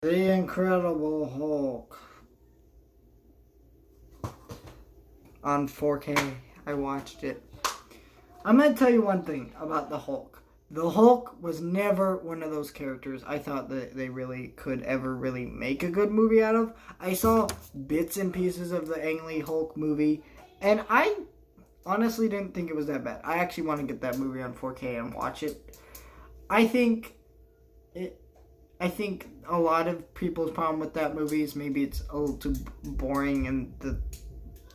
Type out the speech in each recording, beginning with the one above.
The Incredible Hulk on 4K. I watched it. I'm going to tell you one thing about the Hulk. The Hulk was never one of those characters I thought that they really could ever really make a good movie out of. I saw bits and pieces of the Ang Lee Hulk movie, and I honestly didn't think it was that bad. I actually want to get that movie on 4K and watch it. I think a lot of people's problem with that movie is maybe it's a little too boring, and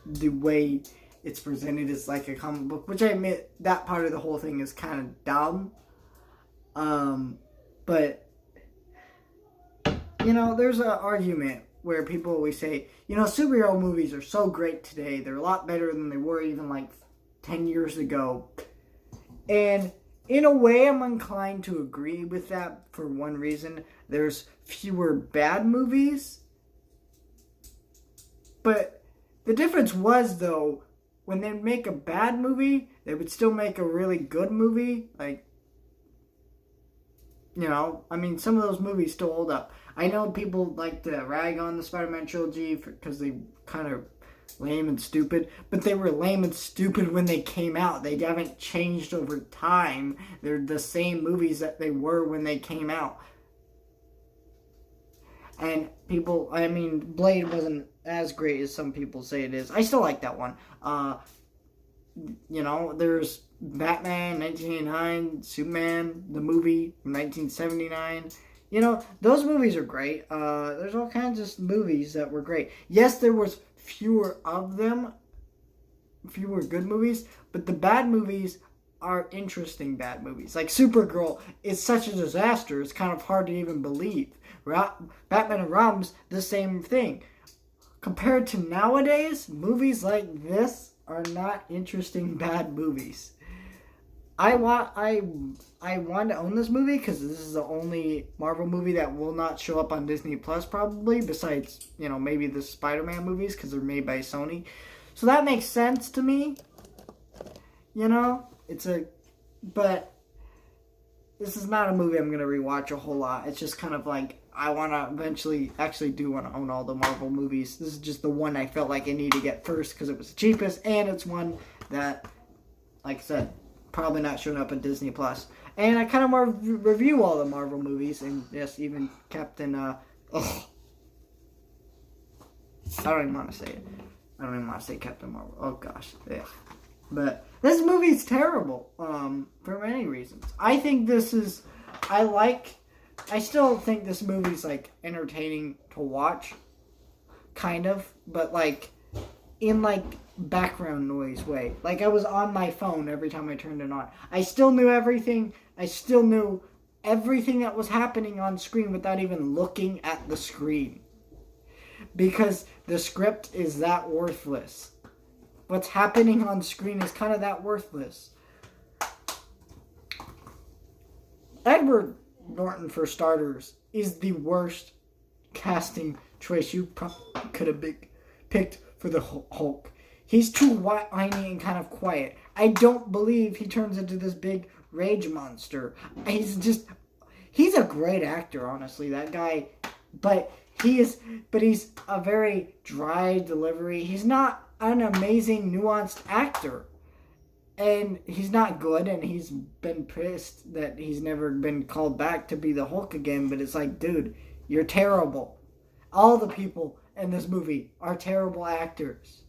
the way it's presented is like a comic book, which I admit that part of the whole thing is kind of dumb. But there's an argument where people always say, superhero movies are so great today. They're a lot better than they were even like 10 years ago. And in a way, I'm inclined to agree with that for one reason. There's fewer bad movies. But the difference was, though, when they make a bad movie, they would still make a really good movie. Like, some of those movies still hold up. I know people like to rag on the Spider-Man trilogy because they kind of lame and stupid, but they were lame and stupid when they came out. They haven't changed over time. They're the same movies that they were when they came out. And Blade wasn't as great as some people say it is. I still like that one. There's Batman 1989, Superman, the movie from 1979. Those movies are great. There's all kinds of movies that were great. Yes, there was fewer of them, fewer good movies, but the bad movies are interesting bad movies. Like Supergirl is such a disaster, it's kind of hard to even believe. Batman and Robin's the same thing. Compared to nowadays, movies like this are not interesting bad movies. I want to own this movie because this is the only Marvel movie that will not show up on Disney Plus probably, besides, maybe the Spider-Man movies because they're made by Sony. So that makes sense to me. But this is not a movie I'm going to rewatch a whole lot. It's just kind of like, I want to eventually actually do want to own all the Marvel movies. This is just the one I felt like I need to get first because it was the cheapest, and it's one that, like I said, probably not showing up on Disney Plus. And I kind of want to review all the Marvel movies, and yes, even Captain, I don't even want to say it. I don't even want to say Captain Marvel. Oh gosh, yeah. But this movie's terrible, for many reasons. I still think this movie's, like, entertaining to watch, kind of, but, like, in, like, background noise way. Like, I was on my phone every time I turned it on. I still knew everything. I still knew everything that was happening on screen without even looking at the screen. Because the script is that worthless. What's happening on screen is kind of that worthless. Edward Norton, for starters, is the worst casting choice you could have picked for the Hulk. He's too whiny and kind of quiet. I don't believe he turns into this big rage monster. He's a great actor, honestly, that guy. But he's a very dry delivery. He's not an amazing, nuanced actor. And he's not good, and he's been pissed that he's never been called back to be the Hulk again. But it's like, dude, you're terrible. All the people in this movie are terrible actors.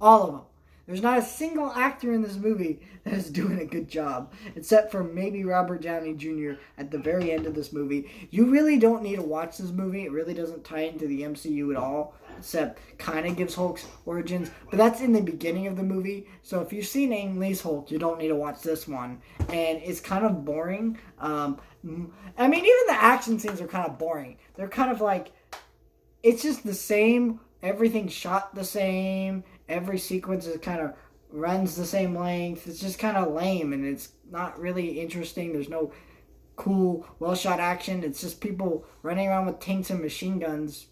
All of them. There's not a single actor in this movie that is doing a good job, except for maybe Robert Downey Jr. at the very end of this movie. You really don't need to watch this movie. It really doesn't tie into the MCU at all, except kind of gives Hulk's origins. But that's in the beginning of the movie. So if you've seen Ang Lee's Hulk, you don't need to watch this one. And it's kind of boring. Even the action scenes are kind of boring. They're kind of like, it's just the same. Everything's shot the same. Every sequence is kind of runs the same length. It's just kind of lame, and it's not really interesting. There's no cool, well-shot action. It's just people running around with tanks and machine guns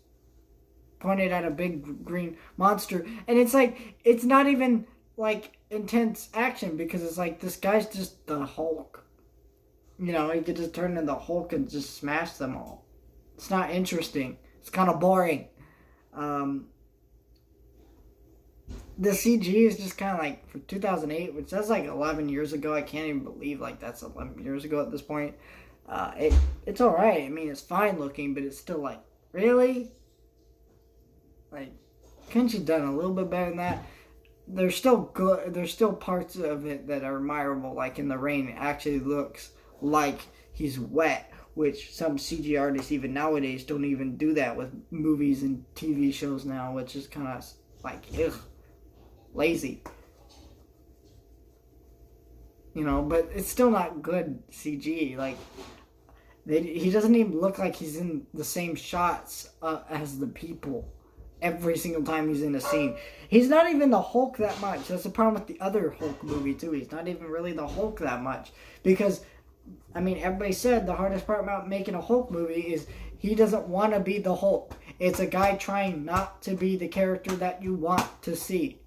pointed at a big green monster. And it's like, it's not even, like, intense action because it's like, this guy's just the Hulk. He could just turn into the Hulk and just smash them all. It's not interesting. It's kind of boring. The CG is just kind of like for 2008, which that's like 11 years ago. I can't even believe like that's 11 years ago at this point. It's all right. I mean, it's fine looking, but it's still like, really? Like, couldn't you done a little bit better than that? There's still good. There's still parts of it that are admirable. Like in the rain, it actually looks like he's wet, which some CG artists even nowadays don't even do that with movies and TV shows now, which is kind of like, ugh, lazy. You know, but it's still not good CG. Like, he doesn't even look like he's in the same shots as the people every single time he's in a scene. He's not even the Hulk that much. That's the problem with the other Hulk movie, too. He's not even really the Hulk that much. Because, I mean, everybody said the hardest part about making a Hulk movie is he doesn't want to be the Hulk. It's a guy trying not to be the character that you want to see.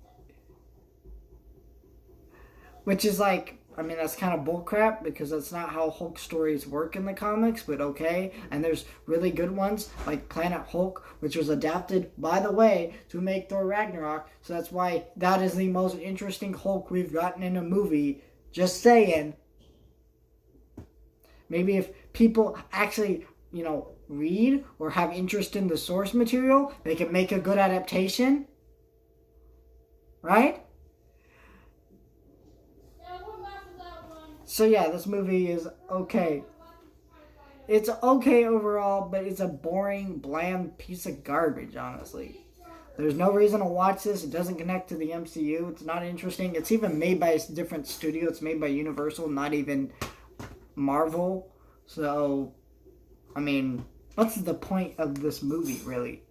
Which is like, I mean, that's kind of bullcrap because that's not how Hulk stories work in the comics, but okay. And there's really good ones like Planet Hulk, which was adapted, by the way, to make Thor Ragnarok. So that's why that is the most interesting Hulk we've gotten in a movie. Just saying. Maybe if people actually, you know, read or have interest in the source material, they can make a good adaptation. Right? So yeah, this movie is okay. It's okay overall, but it's a boring, bland piece of garbage, honestly. There's no reason to watch this. It doesn't connect to the MCU. It's not interesting. It's even made by a different studio. It's made by Universal, not even Marvel. So, I mean, what's the point of this movie, really?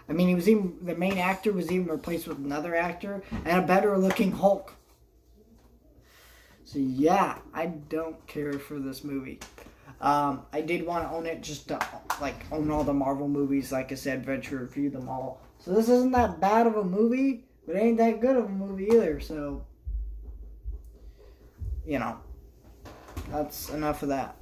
I mean, the main actor was even replaced with another actor and a better-looking Hulk. So yeah, I don't care for this movie. I did want to own it just to like own all the Marvel movies, like I said, venture review them all. So this isn't that bad of a movie, but it ain't that good of a movie either. So, you know, that's enough of that.